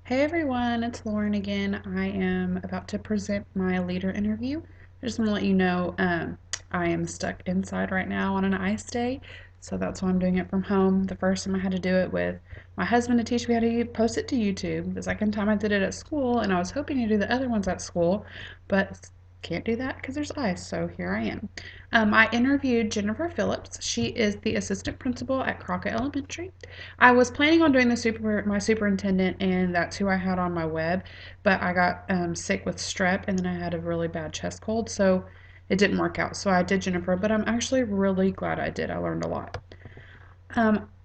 Hey everyone, it's Lauren again. I am about to present my leader interview. I just want to let you know I am stuck inside right now on an ice day, so that's why I'm doing it from home. The first time I had to do it with my husband to teach me how to post it to YouTube. The second time I did it at school, and I was hoping to do the other ones at school, but can't do that because there's ice, so here I am. I interviewed Jennifer Phillips. She is the assistant principal at Crockett Elementary. I was planning on doing my superintendent, and that's who I had on my web, but I got sick with strep, and then I had a really bad chest cold, so it didn't work out. So I did Jennifer, but I'm actually really glad I did. I learned a lot.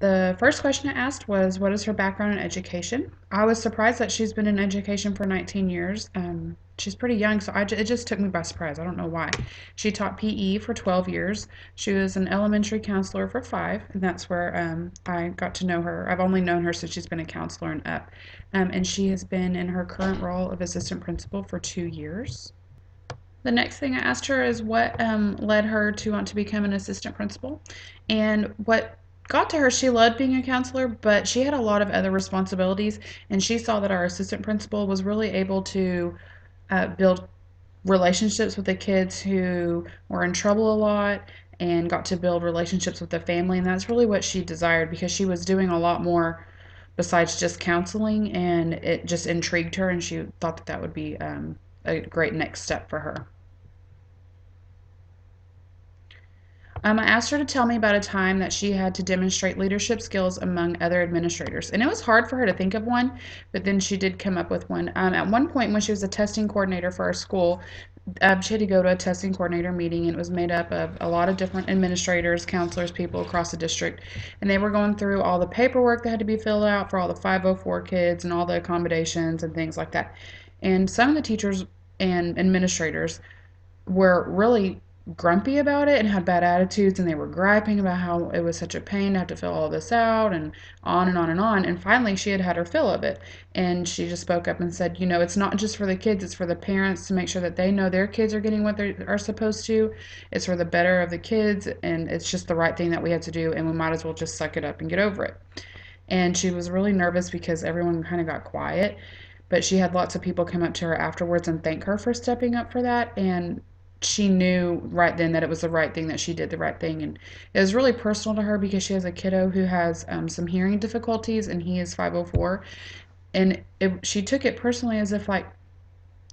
The first question I asked was, what is her background in education? I was surprised that she's been in education for 19 years. She's pretty young, so it just took me by surprise. I don't know why. She taught PE for 12 years. She was an elementary counselor for 5, and that's where I got to know her. I've only known her since she's been a counselor and up. And she has been in her current role of assistant principal for 2 years. The next thing I asked her is what led her to want to become an assistant principal. And what got to her, she loved being a counselor, but she had a lot of other responsibilities. And she saw that our assistant principal was really able to build relationships with the kids who were in trouble a lot and got to build relationships with the family. And that's really what she desired because she was doing a lot more besides just counseling, and it just intrigued her, and she thought that that would be a great next step for her. I asked her to tell me about a time that she had to demonstrate leadership skills among other administrators. And it was hard for her to think of one, but then she did come up with one. At one point, when she was a testing coordinator for our school, she had to go to a testing coordinator meeting, and it was made up of a lot of different administrators, counselors, people across the district. And they were going through all the paperwork that had to be filled out for all the 504 kids and all the accommodations and things like that. And some of the teachers and administrators were really grumpy about it and had bad attitudes, and they were griping about how it was such a pain to have to fill all this out and on and on and on. And finally she had had her fill of it, and she just spoke up and said, it's not just for the kids, it's for the parents to make sure that they know their kids are getting what they are supposed to. It's for the better of the kids, and it's just the right thing that we have to do, and we might as well just suck it up and get over it. And she was really nervous because everyone kind of got quiet, but she had lots of people come up to her afterwards and thank her for stepping up for that. And she knew right then that it was the right thing, that she did the right thing. And it was really personal to her because she has a kiddo who has some hearing difficulties, and he is 504. And she took it personally as if, like,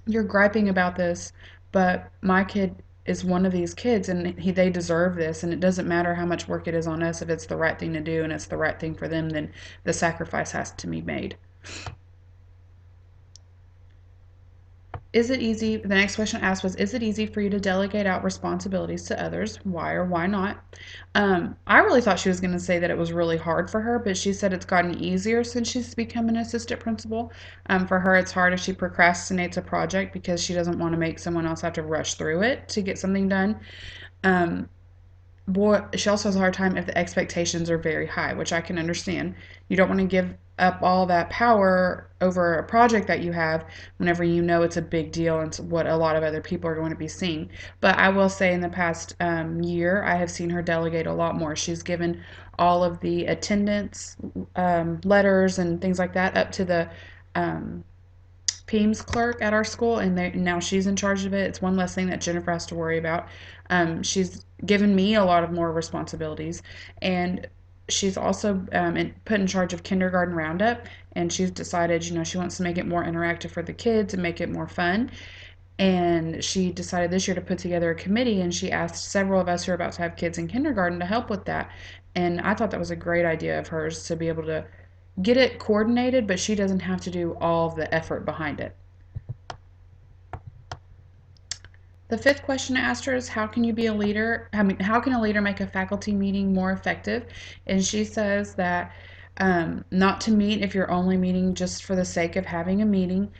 you're griping about this, but my kid is one of these kids, and they deserve this, and it doesn't matter how much work it is on us. If it's the right thing to do and it's the right thing for them, then the sacrifice has to be made. Is it easy? The next question I asked was, is it easy for you to delegate out responsibilities to others? Why or why not? I really thought she was going to say that it was really hard for her, but she said it's gotten easier since she's become an assistant principal. For her, it's hard if she procrastinates a project because she doesn't want to make someone else have to rush through it to get something done. Um, boy, she also has a hard time if the expectations are very high, which I can understand. You don't want to give up all that power over a project that you have whenever you know it's a big deal and it's what a lot of other people are going to be seeing. But I will say in the past year, I have seen her delegate a lot more. She's given all of the attendance letters and things like that up to the um, PEMS clerk at our school, and now she's in charge of it. It's one less thing that Jennifer has to worry about. She's given me a lot of more responsibilities, and she's also put in charge of kindergarten roundup, and she's decided, she wants to make it more interactive for the kids and make it more fun. And she decided this year to put together a committee, and she asked several of us who are about to have kids in kindergarten to help with that. And I thought that was a great idea of hers to be able to get it coordinated, but she doesn't have to do all of the effort behind it. The fifth question I asked her is, how can you be a leader? How can a leader make a faculty meeting more effective? And she says that not to meet if you're only meeting just for the sake of having a meeting.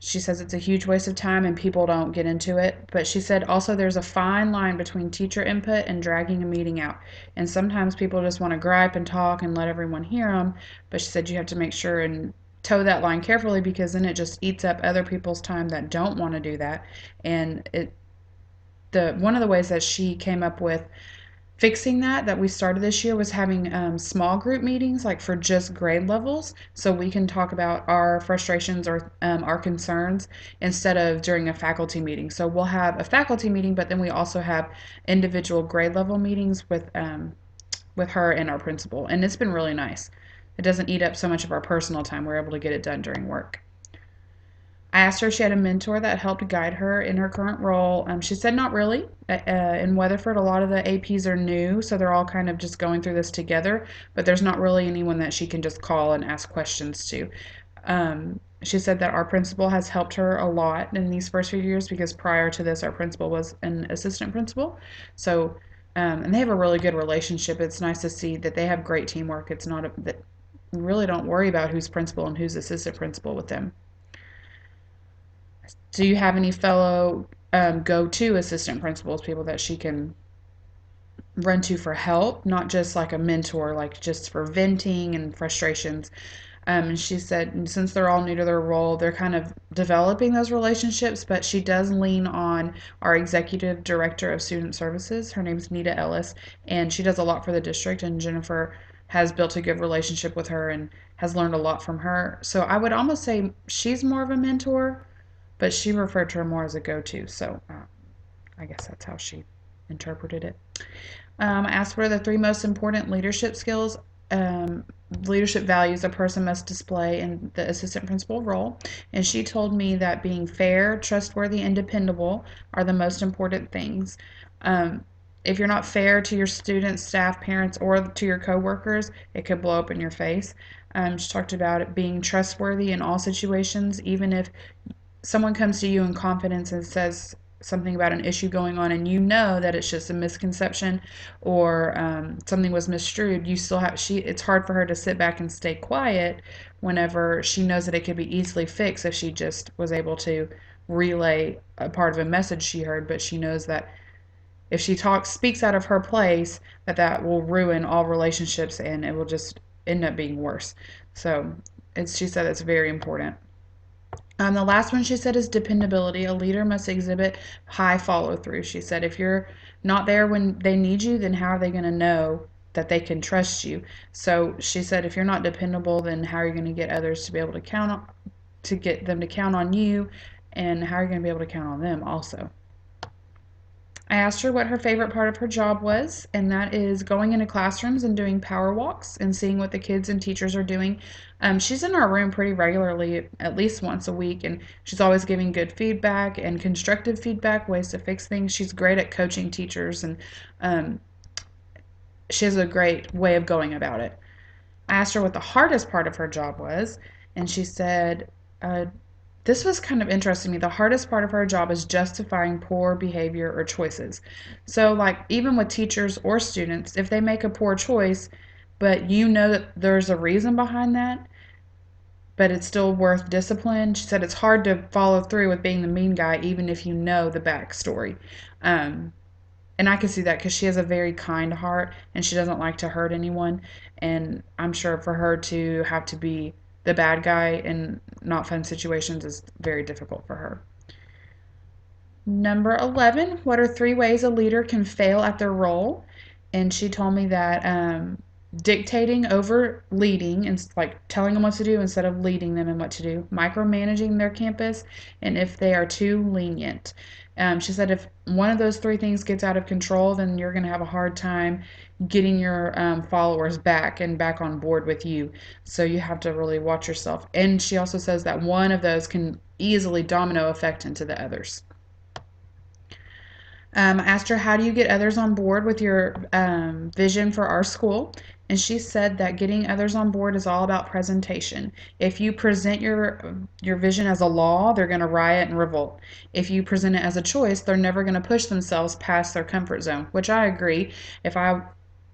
She says it's a huge waste of time and people don't get into it. But she said also there's a fine line between teacher input and dragging a meeting out. And sometimes people just want to gripe and talk and let everyone hear them. But she said you have to make sure and toe that line carefully, because then it just eats up other people's time that don't want to do that. And one of the ways that she came up with fixing that we started this year was having small group meetings, like for just grade levels, so we can talk about our frustrations or our concerns instead of during a faculty meeting. So we'll have a faculty meeting, but then we also have individual grade level meetings with her and our principal, and it's been really nice. It doesn't eat up so much of our personal time. We're able to get it done during work. I asked her if she had a mentor that helped guide her in her current role. She said not really. In Weatherford, a lot of the APs are new, so they're all kind of just going through this together, but there's not really anyone that she can just call and ask questions to. She said that our principal has helped her a lot in these first few years because prior to this, our principal was an assistant principal. So, and they have a really good relationship. It's nice to see that they have great teamwork. It's not that we really don't worry about who's principal and who's assistant principal with them. Do you have any fellow go-to assistant principals, people that she can run to for help, not just like a mentor, like just for venting and frustrations? And she said since they're all new to their role, they're kind of developing those relationships, but she does lean on our executive director of student services. Her name's Nita Ellis, and she does a lot for the district, and Jennifer has built a good relationship with her and has learned a lot from her. So I would almost say she's more of a mentor, but she referred to her more as a go-to. So I guess that's how she interpreted it. I asked what are the three most important leadership skills, um, leadership values a person must display in the assistant principal role. And she told me that being fair, trustworthy, and dependable are the most important things. If you're not fair to your students, staff, parents, or to your coworkers, it could blow up in your face. She talked about it being trustworthy in all situations, even if someone comes to you in confidence and says something about an issue going on and you know that it's just a misconception or something was misstrued, you still have it's hard for her to sit back and stay quiet whenever she knows that it could be easily fixed if she just was able to relay a part of a message she heard. But she knows that if she speaks out of her place, that will ruin all relationships and it will just end up being worse. So she said it's very important. The last one she said is dependability. A leader must exhibit high follow through. She said, if you're not there when they need you, then how are they going to know that they can trust you? So she said, if you're not dependable, then how are you going to get others to be able to to get them to count on you? And how are you going to be able to count on them also? I asked her what her favorite part of her job was, and that is going into classrooms and doing power walks and seeing what the kids and teachers are doing. She's in our room pretty regularly, at least once a week, and she's always giving good feedback and constructive feedback, ways to fix things. She's great at coaching teachers, and um, she has a great way of going about it. I asked her what the hardest part of her job was, and she said, this was kind of interesting to me. The hardest part of her job is justifying poor behavior or choices. So, like, even with teachers or students, if they make a poor choice, but you know that there's a reason behind that, but it's still worth discipline. She said it's hard to follow through with being the mean guy, even if you know the backstory. Um, and I can see that because she has a very kind heart and she doesn't like to hurt anyone. And I'm sure for her to have to be the bad guy in not fun situations is very difficult for her. Number 11, what are three ways a leader can fail at their role? And she told me that dictating over leading and like telling them what to do instead of leading them and what to do, micromanaging their campus, and if they are too lenient. She said if one of those three things gets out of control, then you're going to have a hard time getting your followers back and back on board with you. So you have to really watch yourself. And she also says that one of those can easily domino effect into the others. I asked her, how do you get others on board with your vision for our school? And she said that getting others on board is all about presentation. If you present your vision as a law, they're going to riot and revolt. If you present it as a choice, they're never going to push themselves past their comfort zone, which I agree.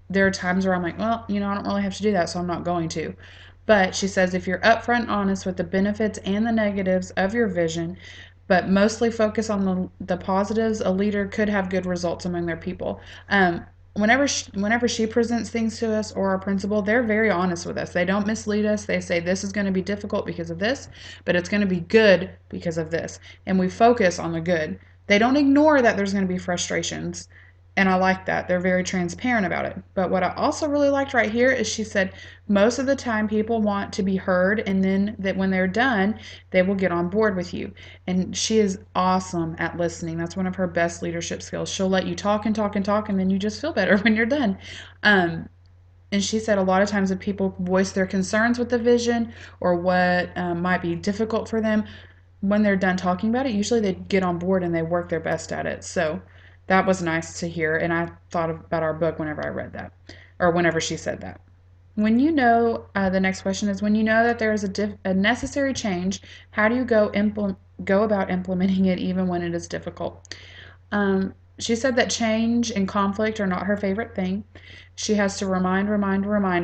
There are times where I'm like, well, I don't really have to do that, so I'm not going to. But she says if you're upfront and honest with the benefits and the negatives of your vision, but mostly focus on the positives, a leader could have good results among their people. Whenever she presents things to us or our principal, they're very honest with us. They don't mislead us. They say this is going to be difficult because of this, but it's going to be good because of this. And we focus on the good. They don't ignore that there's going to be frustrations. And I like that. They're very transparent about it. But what I also really liked right here is she said most of the time people want to be heard, and then that when they're done, they will get on board with you. And she is awesome at listening. That's one of her best leadership skills. She'll let you talk and talk and talk, and then you just feel better when you're done. Um, and she said a lot of times if people voice their concerns with the vision or what might be difficult for them, when they're done talking about it, usually they get on board and they work their best at it. So that was nice to hear. And I thought about our book whenever I read that, or whenever she said that. When you know, the next question is, when you know that there is a necessary change, how do you go about implementing it even when it is difficult? She said that change and conflict are not her favorite thing. She has to remind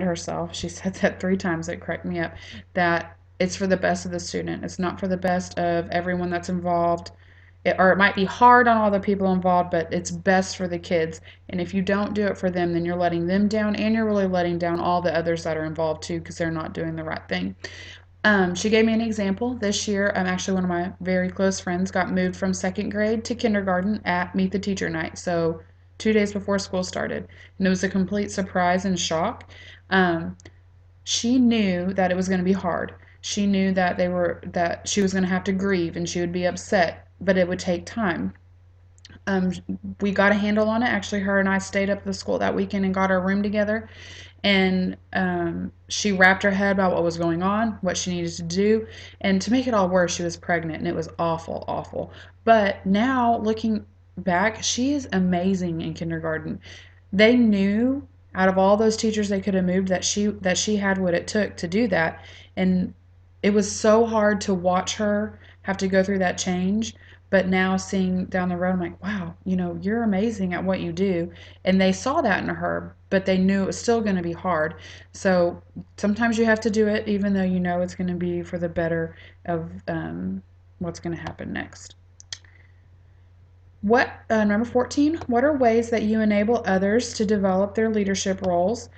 herself. She said that 3 times. It cracked me up. That it's for the best of the student. It's not for the best of everyone that's involved. Or it might be hard on all the people involved, but it's best for the kids. And if you don't do it for them, then you're letting them down, and you're really letting down all the others that are involved too, because they're not doing the right thing. She gave me an example. This year, actually one of my very close friends got moved from second grade to kindergarten at Meet the Teacher Night. So 2 days before school started, and it was a complete surprise and shock. Um, she knew that it was going to be hard. She knew that she was going to have to grieve and she would be upset, but it would take time. Um, we got a handle on it. Actually, her and I stayed up at the school that weekend and got our room together, and she wrapped her head about what was going on, what she needed to do. And to make it all worse, she was pregnant, and it was awful, awful. But now, looking back, she is amazing in kindergarten. They knew out of all those teachers they could have moved that she had what it took to do that. And it was so hard to watch her have to go through that change. But now seeing down the road, I'm like, wow, you're amazing at what you do. And they saw that in her, but they knew it was still going to be hard. So sometimes you have to do it, even though you know it's going to be for the better of what's going to happen next. Number 14, what are ways that you enable others to develop their leadership roles?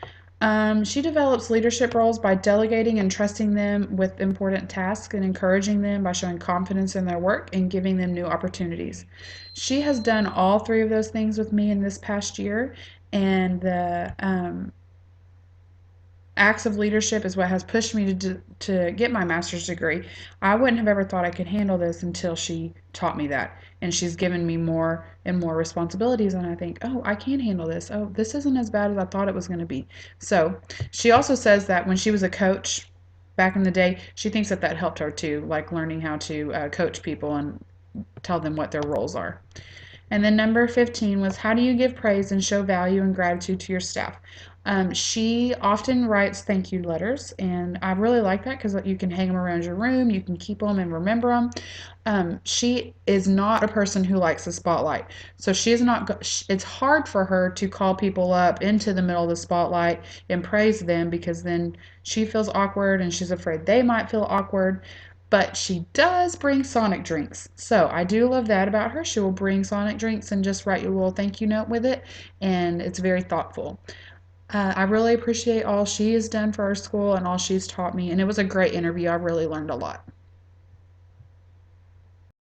She develops leadership roles by delegating and trusting them with important tasks and encouraging them by showing confidence in their work and giving them new opportunities. She has done all 3 of those things with me in this past year, and the acts of leadership is what has pushed me to get my master's degree. I wouldn't have ever thought I could handle this until she taught me that. And she's given me more and more responsibilities. And I think, oh, I can handle this. Oh, this isn't as bad as I thought it was going to be. So she also says that when she was a coach back in the day, she thinks that helped her too, like learning how to coach people and tell them what their roles are. And then number 15 was, how do you give praise and show value and gratitude to your staff? She often writes thank you letters, and I really like that because you can hang them around your room, you can keep them and remember them. She is not a person who likes the spotlight, so she is not. It's hard for her to call people up into the middle of the spotlight and praise them because then she feels awkward and she's afraid they might feel awkward. But she does bring Sonic drinks. So I do love that about her. She will bring Sonic drinks and just write you a little thank you note with it. And it's very thoughtful. I really appreciate all she has done for our school and all she's taught me. And it was a great interview. I really learned a lot.